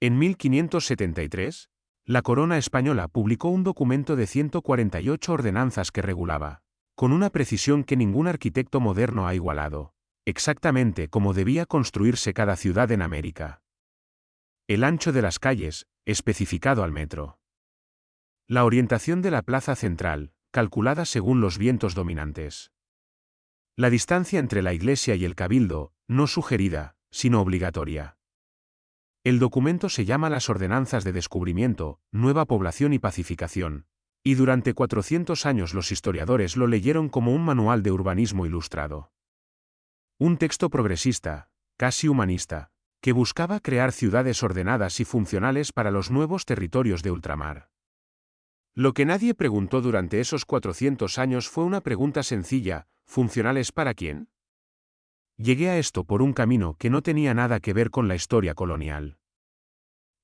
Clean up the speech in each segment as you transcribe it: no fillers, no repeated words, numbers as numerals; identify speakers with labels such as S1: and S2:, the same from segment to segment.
S1: En 1573, la corona española publicó un documento de 148 ordenanzas que regulaba, con una precisión que ningún arquitecto moderno ha igualado, exactamente cómo debía construirse cada ciudad en América. El ancho de las calles, especificado al metro. La orientación de la plaza central, calculada según los vientos dominantes. La distancia entre la iglesia y el cabildo, no sugerida, sino obligatoria. El documento se llama Las Ordenanzas de Descubrimiento, Nueva Población y Pacificación, y durante 400 años los historiadores lo leyeron como un manual de urbanismo ilustrado. Un texto progresista, casi humanista, que buscaba crear ciudades ordenadas y funcionales para los nuevos territorios de ultramar. Lo que nadie preguntó durante esos 400 años fue una pregunta sencilla: ¿funcionales para quién? Llegué a esto por un camino que no tenía nada que ver con la historia colonial.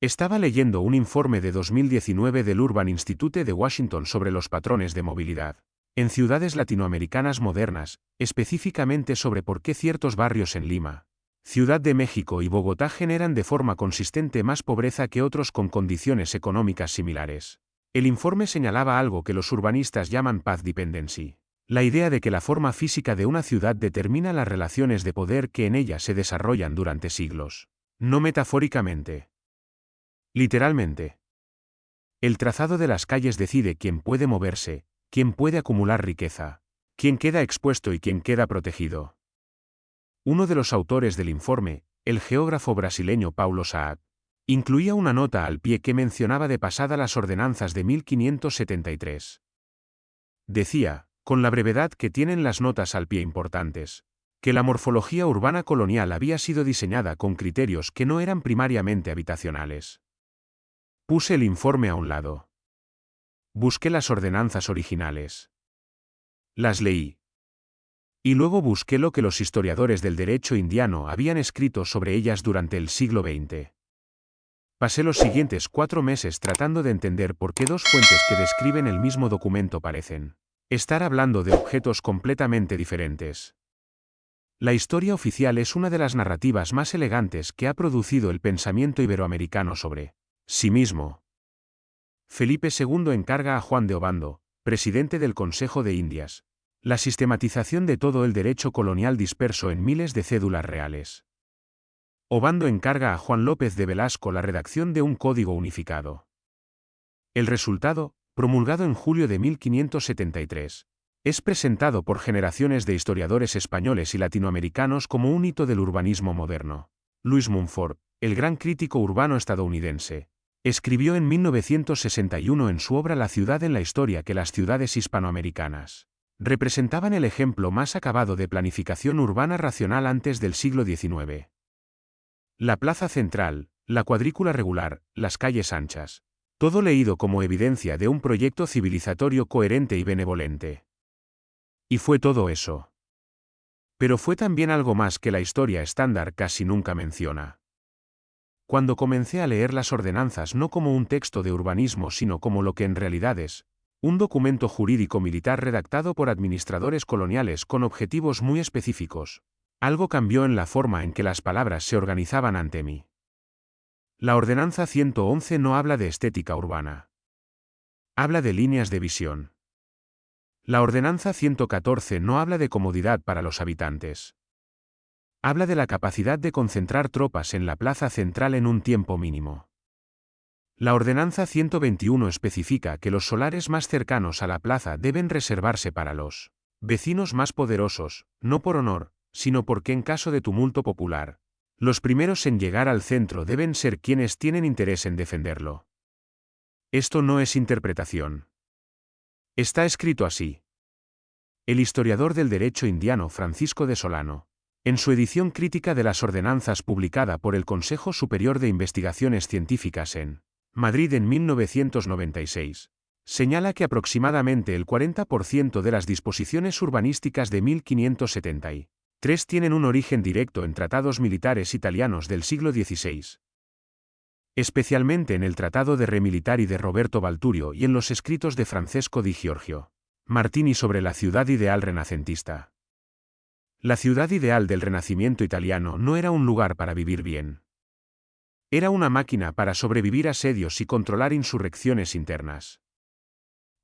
S1: Estaba leyendo un informe de 2019 del Urban Institute de Washington sobre los patrones de movilidad en ciudades latinoamericanas modernas, específicamente sobre por qué ciertos barrios en Lima, Ciudad de México y Bogotá generan de forma consistente más pobreza que otros con condiciones económicas similares. El informe señalaba algo que los urbanistas llaman path dependency, la idea de que la forma física de una ciudad determina las relaciones de poder que en ella se desarrollan durante siglos. No metafóricamente. Literalmente. El trazado de las calles decide quién puede moverse, quién puede acumular riqueza, quién queda expuesto y quién queda protegido. Uno de los autores del informe, el geógrafo brasileño Paulo Saad, incluía una nota al pie que mencionaba de pasada las ordenanzas de 1573. Decía, con la brevedad que tienen las notas al pie importantes, que la morfología urbana colonial había sido diseñada con criterios que no eran primariamente habitacionales. Puse el informe a un lado. Busqué las ordenanzas originales. Las leí. Y luego busqué lo que los historiadores del derecho indiano habían escrito sobre ellas durante el siglo XX. Pasé los siguientes 4 meses tratando de entender por qué dos fuentes que describen el mismo documento parecen estar hablando de objetos completamente diferentes. La historia oficial es una de las narrativas más elegantes que ha producido el pensamiento iberoamericano sobre sí mismo. Felipe II encarga a Juan de Obando, presidente del Consejo de Indias, la sistematización de todo el derecho colonial disperso en miles de cédulas reales. Obando encarga a Juan López de Velasco la redacción de un código unificado. El resultado, promulgado en julio de 1573, es presentado por generaciones de historiadores españoles y latinoamericanos como un hito del urbanismo moderno. Louis Mumford, el gran crítico urbano estadounidense, escribió en 1961 en su obra La ciudad en la historia que las ciudades hispanoamericanas representaban el ejemplo más acabado de planificación urbana racional antes del siglo XIX. La plaza central, la cuadrícula regular, las calles anchas. Todo leído como evidencia de un proyecto civilizatorio coherente y benevolente. Y fue todo eso. Pero fue también algo más que la historia estándar casi nunca menciona. Cuando comencé a leer las ordenanzas no como un texto de urbanismo sino como lo que en realidad es, un documento jurídico militar redactado por administradores coloniales con objetivos muy específicos, algo cambió en la forma en que las palabras se organizaban ante mí. La Ordenanza 111 no habla de estética urbana. Habla de líneas de visión. La Ordenanza 114 no habla de comodidad para los habitantes. Habla de la capacidad de concentrar tropas en la plaza central en un tiempo mínimo. La Ordenanza 121 especifica que los solares más cercanos a la plaza deben reservarse para los vecinos más poderosos, no por honor, sino porque en caso de tumulto popular, los primeros en llegar al centro deben ser quienes tienen interés en defenderlo. Esto no es interpretación. Está escrito así. El historiador del derecho indiano Francisco de Solano, en su edición crítica de las ordenanzas publicada por el Consejo Superior de Investigaciones Científicas en Madrid en 1996, señala que aproximadamente el 40% de las disposiciones urbanísticas de 1573 tienen un origen directo en tratados militares italianos del siglo XVI. Especialmente en el Tratado de Re Militari de Roberto Balturio y en los escritos de Francesco di Giorgio Martini sobre la ciudad ideal renacentista. La ciudad ideal del Renacimiento italiano no era un lugar para vivir bien. Era una máquina para sobrevivir a asedios y controlar insurrecciones internas.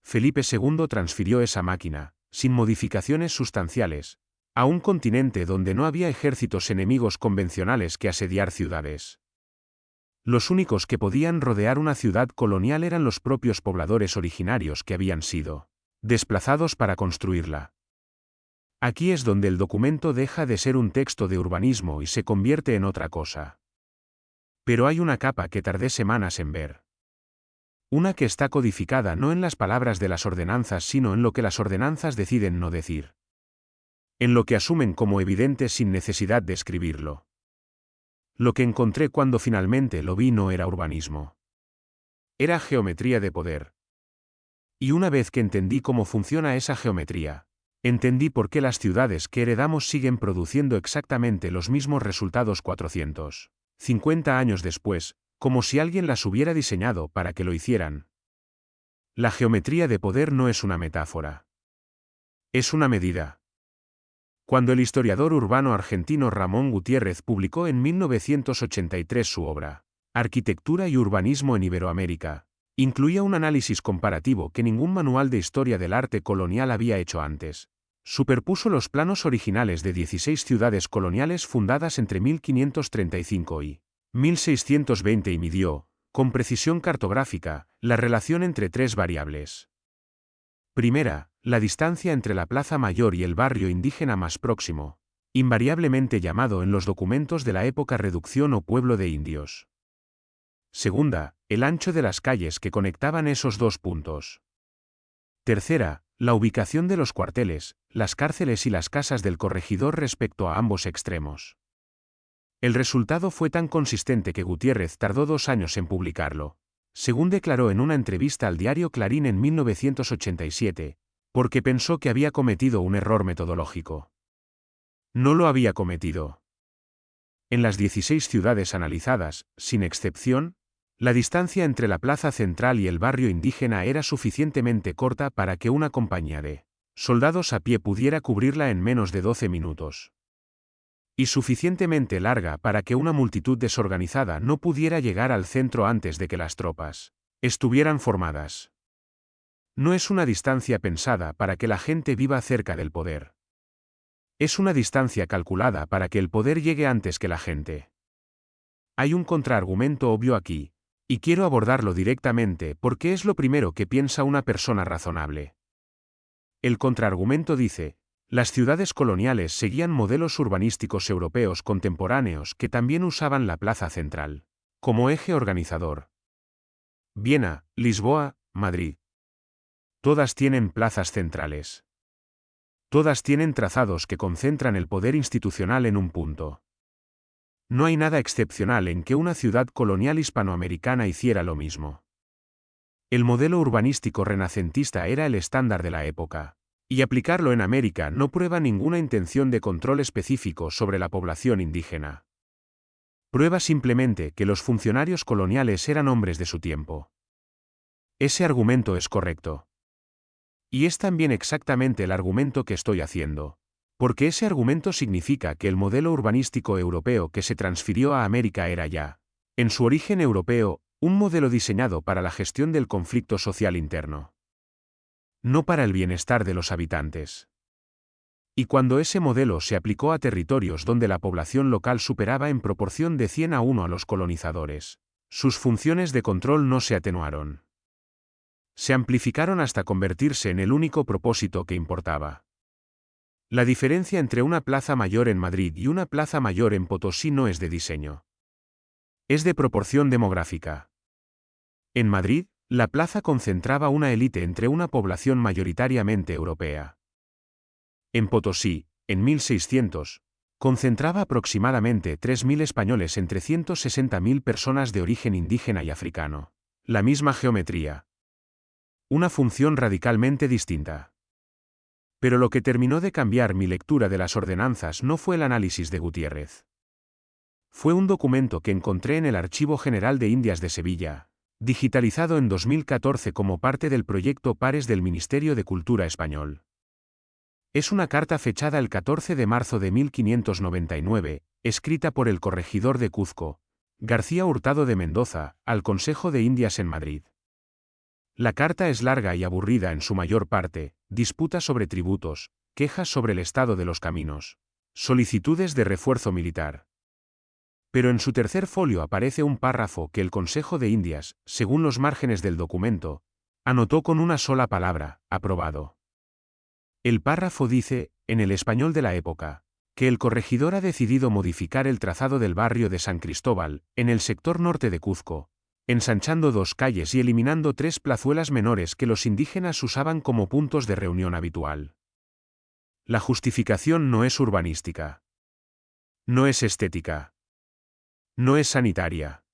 S1: Felipe II transfirió esa máquina, sin modificaciones sustanciales, a un continente donde no había ejércitos enemigos convencionales que asediar ciudades. Los únicos que podían rodear una ciudad colonial eran los propios pobladores originarios que habían sido desplazados para construirla. Aquí es donde el documento deja de ser un texto de urbanismo y se convierte en otra cosa. Pero hay una capa que tardé semanas en ver. Una que está codificada no en las palabras de las ordenanzas sino en lo que las ordenanzas deciden no decir. En lo que asumen como evidente sin necesidad de escribirlo. Lo que encontré cuando finalmente lo vi no era urbanismo. Era geometría de poder. Y una vez que entendí cómo funciona esa geometría, entendí por qué las ciudades que heredamos siguen produciendo exactamente los mismos resultados 450 años después, como si alguien las hubiera diseñado para que lo hicieran. La geometría de poder no es una metáfora. Es una medida. Cuando el historiador urbano argentino Ramón Gutiérrez publicó en 1983 su obra, Arquitectura y Urbanismo en Iberoamérica, incluía un análisis comparativo que ningún manual de historia del arte colonial había hecho antes. Superpuso los planos originales de 16 ciudades coloniales fundadas entre 1535 y 1620 y midió, con precisión cartográfica, la relación entre tres variables. Primera, la distancia entre la Plaza Mayor y el barrio indígena más próximo, invariablemente llamado en los documentos de la época reducción o pueblo de indios. Segunda, el ancho de las calles que conectaban esos dos puntos. Tercera, la ubicación de los cuarteles, las cárceles y las casas del corregidor respecto a ambos extremos. El resultado fue tan consistente que Gutiérrez tardó 2 años en publicarlo, según declaró en una entrevista al diario Clarín en 1987, porque pensó que había cometido un error metodológico. No lo había cometido. En las 16 ciudades analizadas, sin excepción, la distancia entre la plaza central y el barrio indígena era suficientemente corta para que una compañía de soldados a pie pudiera cubrirla en menos de 12 minutos. Y suficientemente larga para que una multitud desorganizada no pudiera llegar al centro antes de que las tropas estuvieran formadas. No es una distancia pensada para que la gente viva cerca del poder. Es una distancia calculada para que el poder llegue antes que la gente. Hay un contraargumento obvio aquí, y quiero abordarlo directamente porque es lo primero que piensa una persona razonable. El contraargumento dice: las ciudades coloniales seguían modelos urbanísticos europeos contemporáneos que también usaban la plaza central como eje organizador. Viena, Lisboa, Madrid. Todas tienen plazas centrales. Todas tienen trazados que concentran el poder institucional en un punto. No hay nada excepcional en que una ciudad colonial hispanoamericana hiciera lo mismo. El modelo urbanístico renacentista era el estándar de la época. Y aplicarlo en América no prueba ninguna intención de control específico sobre la población indígena. Prueba simplemente que los funcionarios coloniales eran hombres de su tiempo. Ese argumento es correcto. Y es también exactamente el argumento que estoy haciendo, porque ese argumento significa que el modelo urbanístico europeo que se transfirió a América era ya, en su origen europeo, un modelo diseñado para la gestión del conflicto social interno. No para el bienestar de los habitantes. Y cuando ese modelo se aplicó a territorios donde la población local superaba en proporción de 100 a 1 a los colonizadores, sus funciones de control no se atenuaron. Se amplificaron hasta convertirse en el único propósito que importaba. La diferencia entre una plaza mayor en Madrid y una plaza mayor en Potosí no es de diseño. Es de proporción demográfica. En Madrid, la plaza concentraba una élite entre una población mayoritariamente europea. En Potosí, en 1600, concentraba aproximadamente 3.000 españoles entre 160.000 personas de origen indígena y africano. La misma geometría. Una función radicalmente distinta. Pero lo que terminó de cambiar mi lectura de las ordenanzas no fue el análisis de Gutiérrez. Fue un documento que encontré en el Archivo General de Indias de Sevilla, digitalizado en 2014 como parte del proyecto Pares del Ministerio de Cultura español. Es una carta fechada el 14 de marzo de 1599, escrita por el corregidor de Cuzco, García Hurtado de Mendoza, al Consejo de Indias en Madrid. La carta es larga y aburrida en su mayor parte, disputa sobre tributos, quejas sobre el estado de los caminos, solicitudes de refuerzo militar. Pero en su tercer folio aparece un párrafo que el Consejo de Indias, según los márgenes del documento, anotó con una sola palabra: aprobado. El párrafo dice, en el español de la época, que el corregidor ha decidido modificar el trazado del barrio de San Cristóbal, en el sector norte de Cuzco, ensanchando 2 calles y eliminando 3 plazuelas menores que los indígenas usaban como puntos de reunión habitual. La justificación no es urbanística. No es estética. No es sanitaria.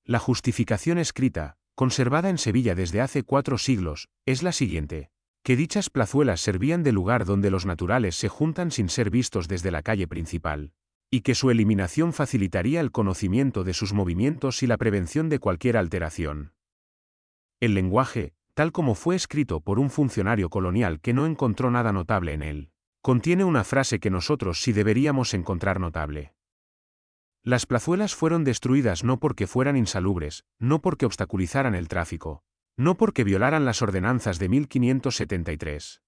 S1: La justificación escrita, conservada en Sevilla desde hace 4 siglos, es la siguiente: que dichas plazuelas servían de lugar donde los naturales se juntan sin ser vistos desde la calle principal, y que su eliminación facilitaría el conocimiento de sus movimientos y la prevención de cualquier alteración. El lenguaje, tal como fue escrito por un funcionario colonial que no encontró nada notable en él, contiene una frase que nosotros sí deberíamos encontrar notable. Las plazuelas fueron destruidas no porque fueran insalubres, no porque obstaculizaran el tráfico, no porque violaran las ordenanzas de 1573.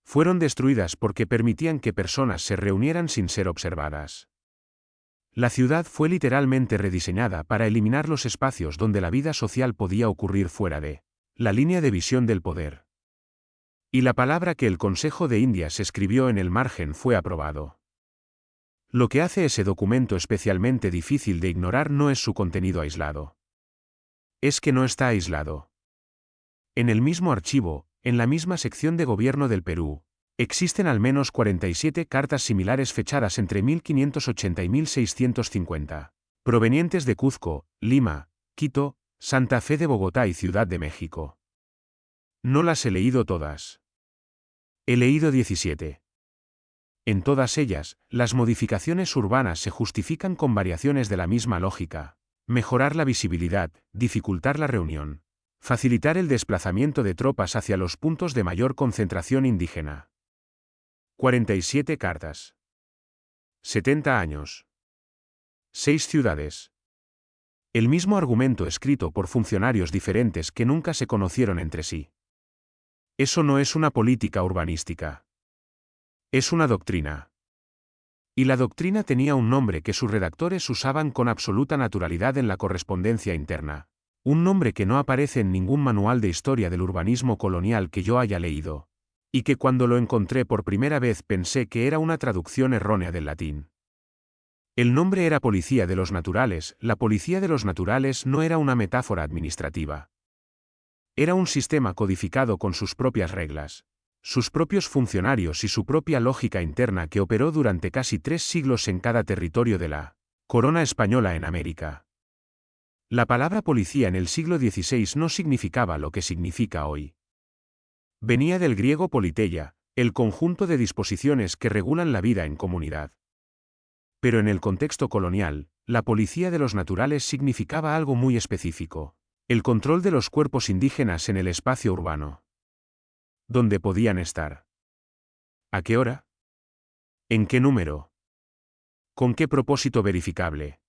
S1: Fueron destruidas porque permitían que personas se reunieran sin ser observadas. La ciudad fue literalmente rediseñada para eliminar los espacios donde la vida social podía ocurrir fuera de la línea de visión del poder. Y la palabra que el Consejo de Indias escribió en el margen fue aprobado. Lo que hace ese documento especialmente difícil de ignorar no es su contenido aislado. Es que no está aislado. En el mismo archivo, en la misma sección de Gobierno del Perú, existen al menos 47 cartas similares fechadas entre 1580 y 1650, provenientes de Cuzco, Lima, Quito, Santa Fe de Bogotá y Ciudad de México. No las he leído todas. He leído 17. En todas ellas, las modificaciones urbanas se justifican con variaciones de la misma lógica: mejorar la visibilidad, dificultar la reunión, facilitar el desplazamiento de tropas hacia los puntos de mayor concentración indígena. 47 cartas. 70 años. 6 ciudades. El mismo argumento escrito por funcionarios diferentes que nunca se conocieron entre sí. Eso no es una política urbanística. Es una doctrina. Y la doctrina tenía un nombre que sus redactores usaban con absoluta naturalidad en la correspondencia interna. Un nombre que no aparece en ningún manual de historia del urbanismo colonial que yo haya leído. Y que cuando lo encontré por primera vez pensé que era una traducción errónea del latín. El nombre era Policía de los Naturales. La Policía de los Naturales no era una metáfora administrativa. Era un sistema codificado con sus propias reglas, sus propios funcionarios y su propia lógica interna que operó durante casi 3 siglos en cada territorio de la corona española en América. La palabra policía en el siglo XVI no significaba lo que significa hoy. Venía del griego politeia, el conjunto de disposiciones que regulan la vida en comunidad. Pero en el contexto colonial, la policía de los naturales significaba algo muy específico: el control de los cuerpos indígenas en el espacio urbano. ¿Dónde podían estar? ¿A qué hora? ¿En qué número? ¿Con qué propósito verificable?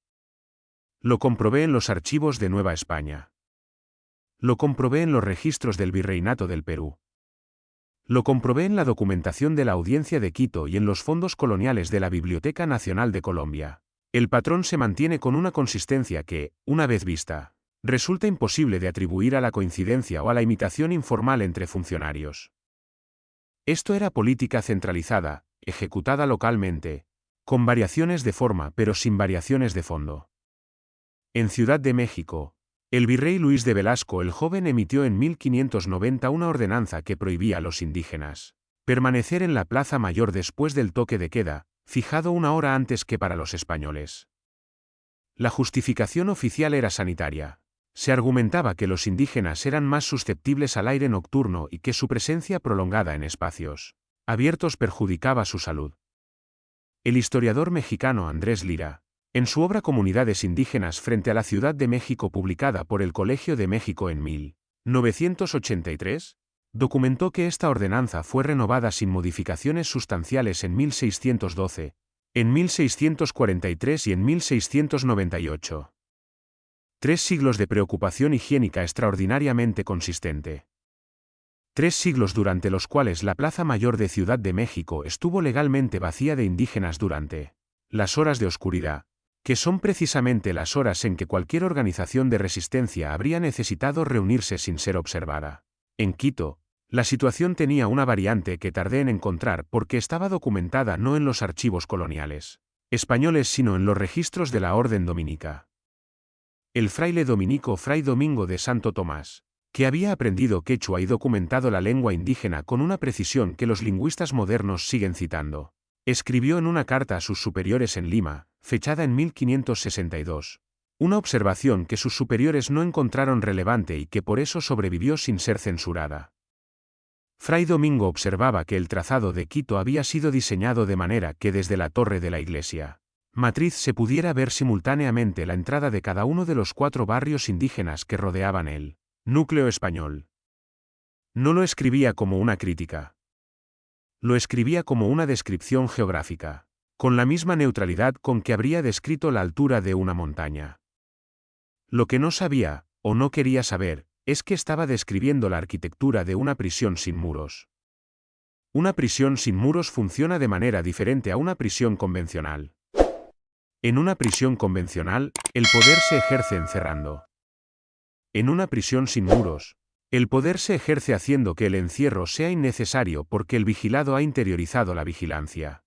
S1: Lo comprobé en los archivos de Nueva España. Lo comprobé en los registros del Virreinato del Perú. Lo comprobé en la documentación de la Audiencia de Quito y en los fondos coloniales de la Biblioteca Nacional de Colombia. El patrón se mantiene con una consistencia que, una vez vista, resulta imposible de atribuir a la coincidencia o a la imitación informal entre funcionarios. Esto era política centralizada, ejecutada localmente, con variaciones de forma pero sin variaciones de fondo. En Ciudad de México, el virrey Luis de Velasco el Joven emitió en 1590 una ordenanza que prohibía a los indígenas permanecer en la Plaza Mayor después del toque de queda, fijado 1 hora antes que para los españoles. La justificación oficial era sanitaria. Se argumentaba que los indígenas eran más susceptibles al aire nocturno y que su presencia prolongada en espacios abiertos perjudicaba su salud. El historiador mexicano Andrés Lira, en su obra Comunidades Indígenas frente a la Ciudad de México, publicada por el Colegio de México en 1983, documentó que esta ordenanza fue renovada sin modificaciones sustanciales en 1612, En 1643 y en 1698. 3 siglos de preocupación higiénica extraordinariamente consistente. 3 siglos durante los cuales la Plaza Mayor de Ciudad de México estuvo legalmente vacía de indígenas durante las horas de oscuridad, que son precisamente las horas en que cualquier organización de resistencia habría necesitado reunirse sin ser observada. En Quito, la situación tenía una variante que tardé en encontrar porque estaba documentada no en los archivos coloniales españoles sino en los registros de la Orden Dominica. El fraile dominico Fray Domingo de Santo Tomás, que había aprendido quechua y documentado la lengua indígena con una precisión que los lingüistas modernos siguen citando, escribió en una carta a sus superiores en Lima, fechada en 1562, una observación que sus superiores no encontraron relevante y que por eso sobrevivió sin ser censurada. Fray Domingo observaba que el trazado de Quito había sido diseñado de manera que desde la torre de la iglesia matriz se pudiera ver simultáneamente la entrada de cada uno de los 4 barrios indígenas que rodeaban el núcleo español. No lo escribía como una crítica. Lo escribía como una descripción geográfica, con la misma neutralidad con que habría descrito la altura de una montaña. Lo que no sabía, o no quería saber, es que estaba describiendo la arquitectura de una prisión sin muros. Una prisión sin muros funciona de manera diferente a una prisión convencional. En una prisión convencional, el poder se ejerce encerrando. En una prisión sin muros, el poder se ejerce haciendo que el encierro sea innecesario porque el vigilado ha interiorizado la vigilancia.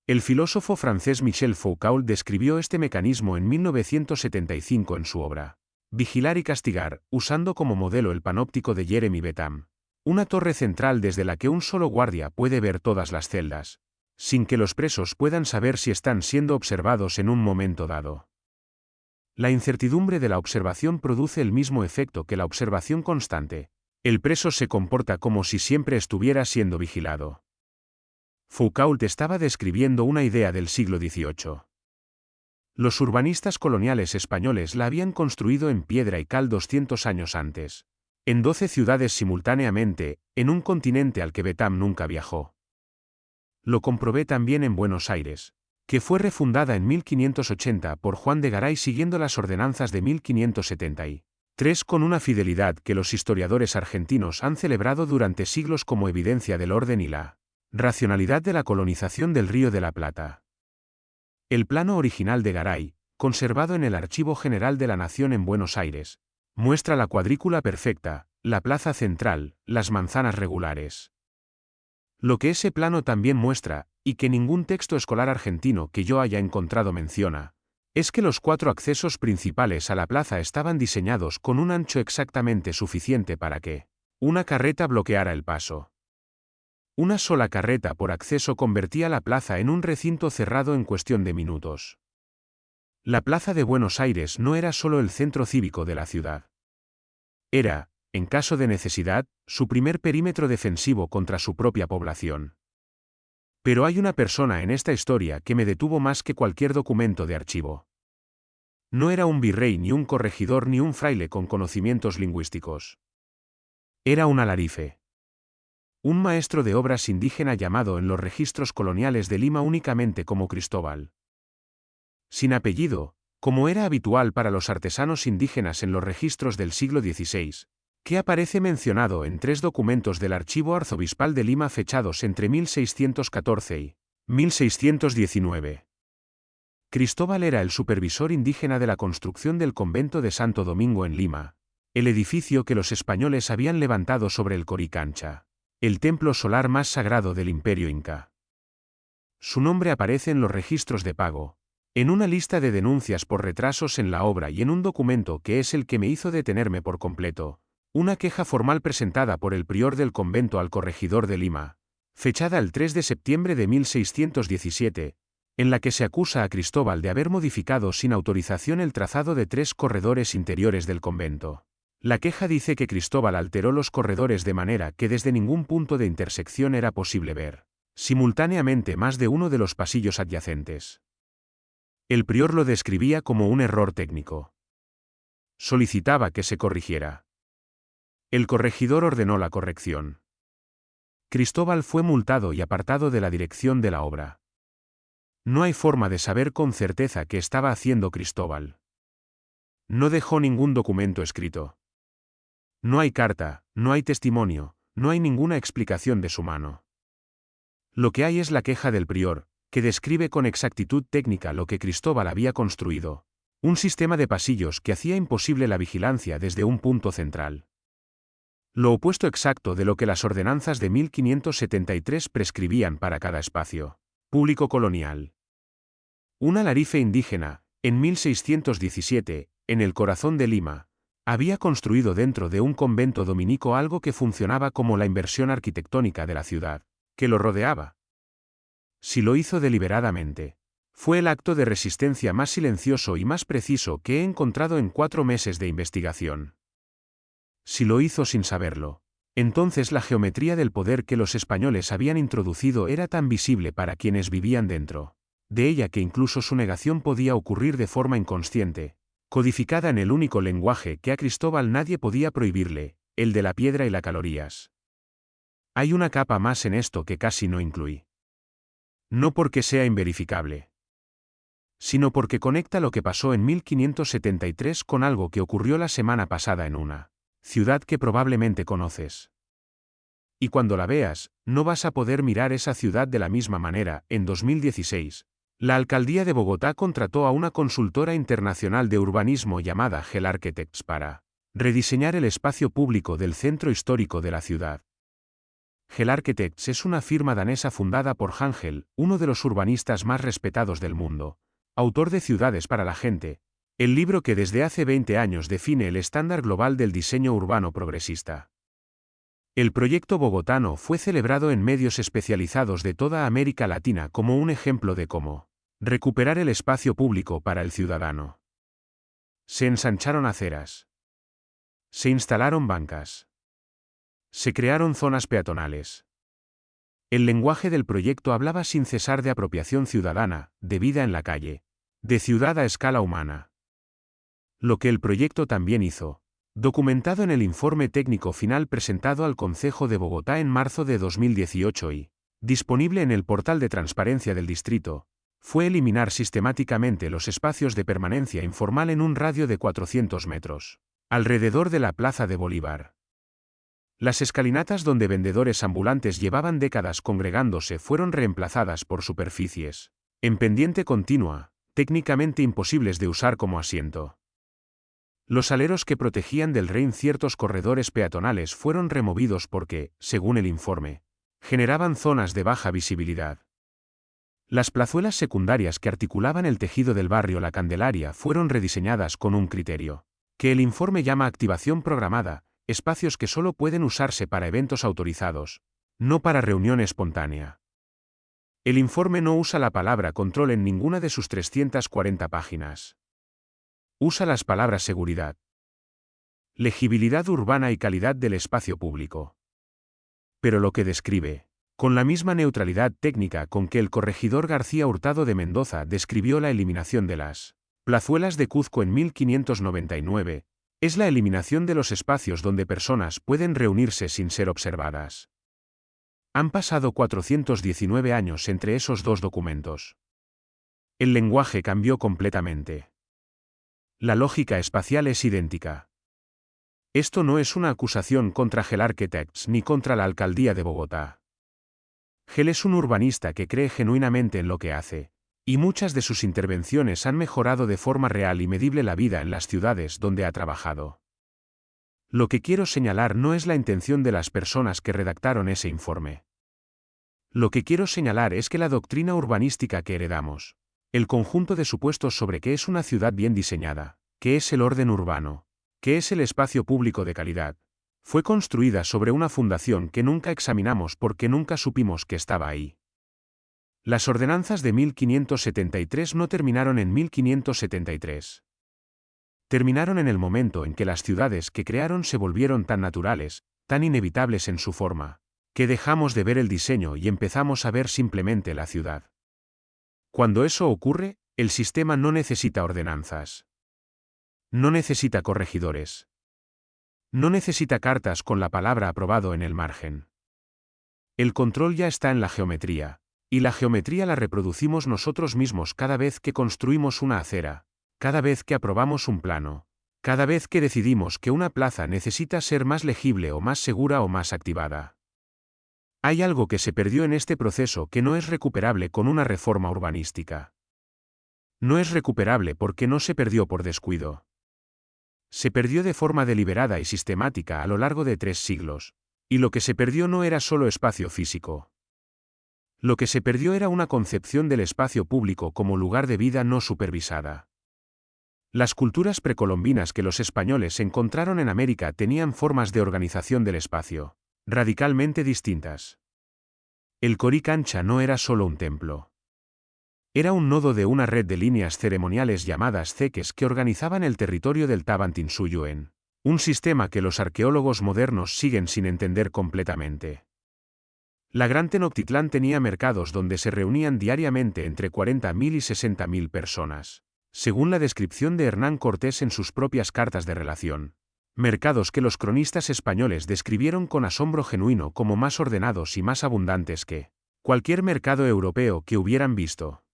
S1: El filósofo francés Michel Foucault describió este mecanismo en 1975 en su obra Vigilar y castigar, usando como modelo el panóptico de Jeremy Bentham, una torre central desde la que un solo guardia puede ver todas las celdas, sin que los presos puedan saber si están siendo observados en un momento dado. La incertidumbre de la observación produce el mismo efecto que la observación constante. El preso se comporta como si siempre estuviera siendo vigilado. Foucault estaba describiendo una idea del siglo XVIII. Los urbanistas coloniales españoles la habían construido en piedra y cal 200 años antes, en 12 ciudades simultáneamente, en un continente al que Bentham nunca viajó. Lo comprobé también en Buenos Aires, que fue refundada en 1580 por Juan de Garay siguiendo las ordenanzas de 1573, con una fidelidad que los historiadores argentinos han celebrado durante siglos como evidencia del orden y la racionalidad de la colonización del Río de la Plata. El plano original de Garay, conservado en el Archivo General de la Nación en Buenos Aires, muestra la cuadrícula perfecta, la plaza central, las manzanas regulares. Lo que ese plano también muestra, y que ningún texto escolar argentino que yo haya encontrado menciona, es que los 4 accesos principales a la plaza estaban diseñados con un ancho exactamente suficiente para que una carreta bloqueara el paso. Una sola carreta por acceso convertía la plaza en un recinto cerrado en cuestión de minutos. La Plaza de Buenos Aires no era solo el centro cívico de la ciudad. Era, en caso de necesidad, su primer perímetro defensivo contra su propia población. Pero hay una persona en esta historia que me detuvo más que cualquier documento de archivo. No era un virrey ni un corregidor ni un fraile con conocimientos lingüísticos. Era un alarife. Un maestro de obras indígena llamado en los registros coloniales de Lima únicamente como Cristóbal. Sin apellido, como era habitual para los artesanos indígenas en los registros del siglo XVI, que aparece mencionado en 3 documentos del Archivo Arzobispal de Lima fechados entre 1614 y 1619. Cristóbal era el supervisor indígena de la construcción del convento de Santo Domingo en Lima, el edificio que los españoles habían levantado sobre el Coricancha, el templo solar más sagrado del Imperio Inca. Su nombre aparece en los registros de pago, en una lista de denuncias por retrasos en la obra y en un documento que es el que me hizo detenerme por completo, una queja formal presentada por el prior del convento al corregidor de Lima, fechada el 3 de septiembre de 1617, en la que se acusa a Cristóbal de haber modificado sin autorización el trazado de 3 corredores interiores del convento. La queja dice que Cristóbal alteró los corredores de manera que desde ningún punto de intersección era posible ver simultáneamente más de uno de los pasillos adyacentes. El prior lo describía como un error técnico. Solicitaba que se corrigiera. El corregidor ordenó la corrección. Cristóbal fue multado y apartado de la dirección de la obra. No hay forma de saber con certeza qué estaba haciendo Cristóbal. No dejó ningún documento escrito. No hay carta, no hay testimonio, no hay ninguna explicación de su mano. Lo que hay es la queja del prior, que describe con exactitud técnica lo que Cristóbal había construido. Un sistema de pasillos que hacía imposible la vigilancia desde un punto central. Lo opuesto exacto de lo que las ordenanzas de 1573 prescribían para cada espacio público colonial. Un alarife indígena, en 1617, en el corazón de Lima, había construido dentro de un convento dominico algo que funcionaba como la inversión arquitectónica de la ciudad que lo rodeaba. Si lo hizo deliberadamente, fue el acto de resistencia más silencioso y más preciso que he encontrado en 4 meses de investigación. Si lo hizo sin saberlo, entonces la geometría del poder que los españoles habían introducido era tan visible para quienes vivían dentro de ella que incluso su negación podía ocurrir de forma inconsciente, codificada en el único lenguaje que a Cristóbal nadie podía prohibirle, el de la piedra y las calorías. Hay una capa más en esto que casi no incluí. No porque sea inverificable, sino porque conecta lo que pasó en 1573 con algo que ocurrió la semana pasada en una ciudad que probablemente conoces. Y cuando la veas, no vas a poder mirar esa ciudad de la misma manera. En 2016, la alcaldía de Bogotá contrató a una consultora internacional de urbanismo llamada Gel Architects para rediseñar el espacio público del centro histórico de la ciudad. Gel Architects es una firma danesa fundada por Jan Gehl, uno de los urbanistas más respetados del mundo, autor de Ciudades para la Gente, el libro que desde hace 20 años define el estándar global del diseño urbano progresista. El proyecto bogotano fue celebrado en medios especializados de toda América Latina como un ejemplo de cómo recuperar el espacio público para el ciudadano. Se ensancharon aceras. Se instalaron bancas. Se crearon zonas peatonales. El lenguaje del proyecto hablaba sin cesar de apropiación ciudadana, de vida en la calle, de ciudad a escala humana. Lo que el proyecto también hizo, documentado en el informe técnico final presentado al Concejo de Bogotá en marzo de 2018 y disponible en el portal de transparencia del distrito, fue eliminar sistemáticamente los espacios de permanencia informal en un radio de 400 metros, alrededor de la Plaza de Bolívar. Las escalinatas donde vendedores ambulantes llevaban décadas congregándose fueron reemplazadas por superficies en pendiente continua, técnicamente imposibles de usar como asiento. Los aleros que protegían del Rin ciertos corredores peatonales fueron removidos porque, según el informe, generaban zonas de baja visibilidad. Las plazuelas secundarias que articulaban el tejido del barrio La Candelaria fueron rediseñadas con un criterio que el informe llama activación programada, espacios que solo pueden usarse para eventos autorizados, no para reunión espontánea. El informe no usa la palabra control en ninguna de sus 340 páginas. Usa las palabras seguridad, legibilidad urbana y calidad del espacio público. Pero lo que describe, con la misma neutralidad técnica con que el corregidor García Hurtado de Mendoza describió la eliminación de las plazuelas de Cuzco en 1599, es la eliminación de los espacios donde personas pueden reunirse sin ser observadas. Han pasado 419 años entre esos dos documentos. El lenguaje cambió completamente. La lógica espacial es idéntica. Esto no es una acusación contra Gel Architects ni contra la alcaldía de Bogotá. Gel es un urbanista que cree genuinamente en lo que hace, y muchas de sus intervenciones han mejorado de forma real y medible la vida en las ciudades donde ha trabajado. Lo que quiero señalar no es la intención de las personas que redactaron ese informe. Lo que quiero señalar es que la doctrina urbanística que heredamos, el conjunto de supuestos sobre qué es una ciudad bien diseñada, qué es el orden urbano, qué es el espacio público de calidad, fue construida sobre una fundación que nunca examinamos porque nunca supimos que estaba ahí. Las ordenanzas de 1573 no terminaron en 1573. Terminaron en el momento en que las ciudades que crearon se volvieron tan naturales, tan inevitables en su forma, que dejamos de ver el diseño y empezamos a ver simplemente la ciudad. Cuando eso ocurre, el sistema no necesita ordenanzas. No necesita corregidores. No necesita cartas con la palabra aprobado en el margen. El control ya está en la geometría, Y la geometría la reproducimos nosotros mismos cada vez que construimos una acera, cada vez que aprobamos un plano, cada vez que decidimos que una plaza necesita ser más legible o más segura o más activada. Hay algo que se perdió en este proceso que no es recuperable con una reforma urbanística. No es recuperable porque no se perdió por descuido. Se perdió de forma deliberada y sistemática a lo largo de 3 siglos. Y lo que se perdió no era solo espacio físico. Lo que se perdió era una concepción del espacio público como lugar de vida no supervisada. Las culturas precolombinas que los españoles encontraron en América tenían formas de organización del espacio radicalmente distintas. El Coricancha no era solo un templo. Era un nodo de una red de líneas ceremoniales llamadas ceques que organizaban el territorio del Tabantinsuyoen, un sistema que los arqueólogos modernos siguen sin entender completamente. La Gran Tenochtitlán tenía mercados donde se reunían diariamente entre 40.000 y 60.000 personas, según la descripción de Hernán Cortés en sus propias cartas de relación. Mercados que los cronistas españoles describieron con asombro genuino como más ordenados y más abundantes que cualquier mercado europeo que hubieran visto.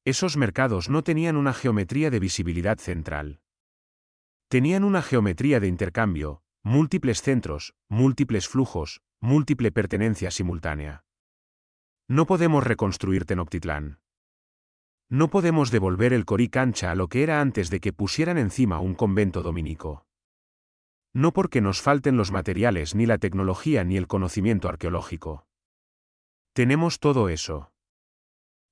S1: Esos mercados no tenían una geometría de visibilidad central. Tenían una geometría de intercambio, múltiples centros, múltiples flujos, múltiple pertenencia simultánea. No podemos reconstruir Tenochtitlán. No podemos devolver el Coricancha a lo que era antes de que pusieran encima un convento dominico. No porque nos falten los materiales ni la tecnología ni el conocimiento arqueológico. Tenemos todo eso.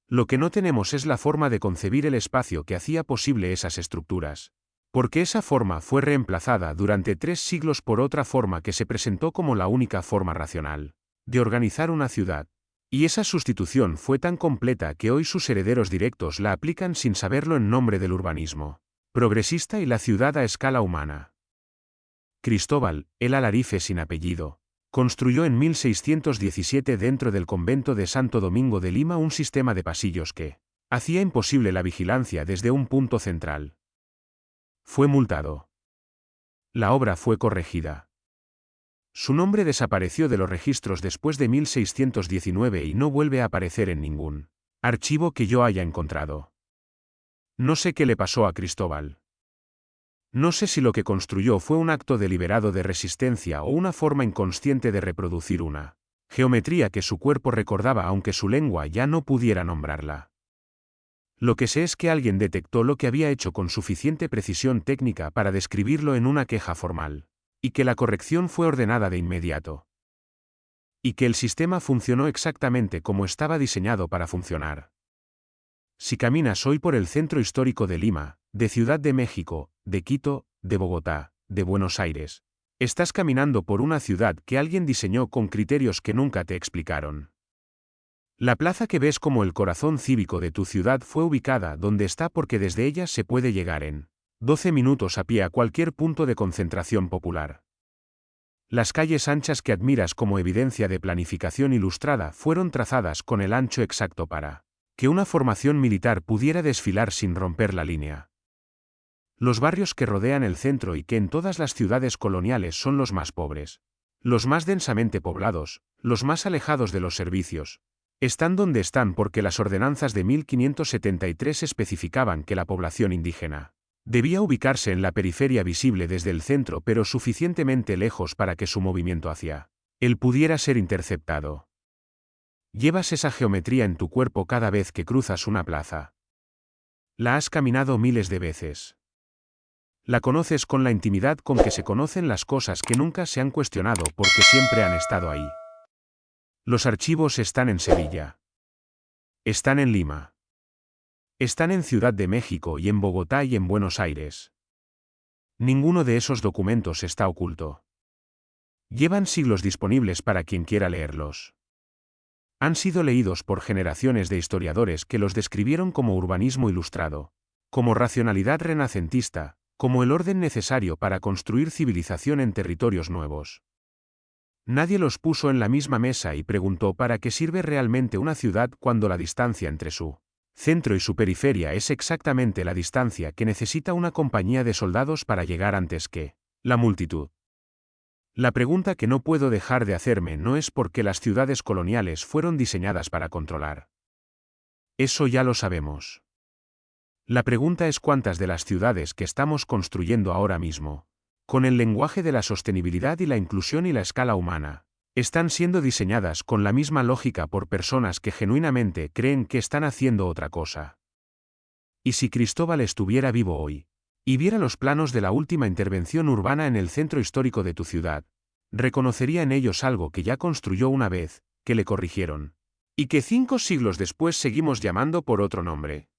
S1: Lo que no tenemos es la forma de concebir el espacio que hacía posible esas estructuras. Porque esa forma fue reemplazada durante 3 siglos por otra forma que se presentó como la única forma racional de organizar una ciudad. Y esa sustitución fue tan completa que hoy sus herederos directos la aplican sin saberlo en nombre del urbanismo progresista y la ciudad a escala humana. Cristóbal, el Alarife sin apellido, construyó en 1617 dentro del convento de Santo Domingo de Lima un sistema de pasillos que hacía imposible la vigilancia desde un punto central. Fue multado. La obra fue corregida. Su nombre desapareció de los registros después de 1619 y no vuelve a aparecer en ningún archivo que yo haya encontrado. No sé qué le pasó a Cristóbal. No sé si lo que construyó fue un acto deliberado de resistencia o una forma inconsciente de reproducir una geometría que su cuerpo recordaba aunque su lengua ya no pudiera nombrarla. Lo que sé es que alguien detectó lo que había hecho con suficiente precisión técnica para describirlo en una queja formal, y que la corrección fue ordenada de inmediato. Y que el sistema funcionó exactamente como estaba diseñado para funcionar. Si caminas hoy por el centro histórico de Lima, de Ciudad de México, de Quito, de Bogotá, de Buenos Aires, estás caminando por una ciudad que alguien diseñó con criterios que nunca te explicaron. La plaza que ves como el corazón cívico de tu ciudad fue ubicada donde está porque desde ella se puede llegar en 12 minutos a pie a cualquier punto de concentración popular. Las calles anchas que admiras como evidencia de planificación ilustrada fueron trazadas con el ancho exacto para que una formación militar pudiera desfilar sin romper la línea. Los barrios que rodean el centro y que en todas las ciudades coloniales son los más pobres, los más densamente poblados, los más alejados de los servicios, están donde están porque las ordenanzas de 1573 especificaban que la población indígena debía ubicarse en la periferia visible desde el centro pero suficientemente lejos para que su movimiento hacia él pudiera ser interceptado. Llevas esa geometría en tu cuerpo cada vez que cruzas una plaza. La has caminado miles de veces. La conoces con la intimidad con que se conocen las cosas que nunca se han cuestionado porque siempre han estado ahí. Los archivos están en Sevilla. Están en Lima. Están en Ciudad de México y en Bogotá y en Buenos Aires. Ninguno de esos documentos está oculto. Llevan siglos disponibles para quien quiera leerlos. Han sido leídos por generaciones de historiadores que los describieron como urbanismo ilustrado, como racionalidad renacentista, como el orden necesario para construir civilización en territorios nuevos. Nadie los puso en la misma mesa y preguntó para qué sirve realmente una ciudad cuando la distancia entre su centro y su periferia es exactamente la distancia que necesita una compañía de soldados para llegar antes que la multitud. La pregunta que no puedo dejar de hacerme no es por qué las ciudades coloniales fueron diseñadas para controlar. Eso ya lo sabemos. La pregunta es cuántas de las ciudades que estamos construyendo ahora mismo, con el lenguaje de la sostenibilidad y la inclusión y la escala humana, están siendo diseñadas con la misma lógica por personas que genuinamente creen que están haciendo otra cosa. ¿Y si Cristóbal estuviera vivo hoy, y viera los planos de la última intervención urbana en el centro histórico de tu ciudad, reconocería en ellos algo que ya construyó una vez, que le corrigieron, y que 5 siglos después seguimos llamando por otro nombre?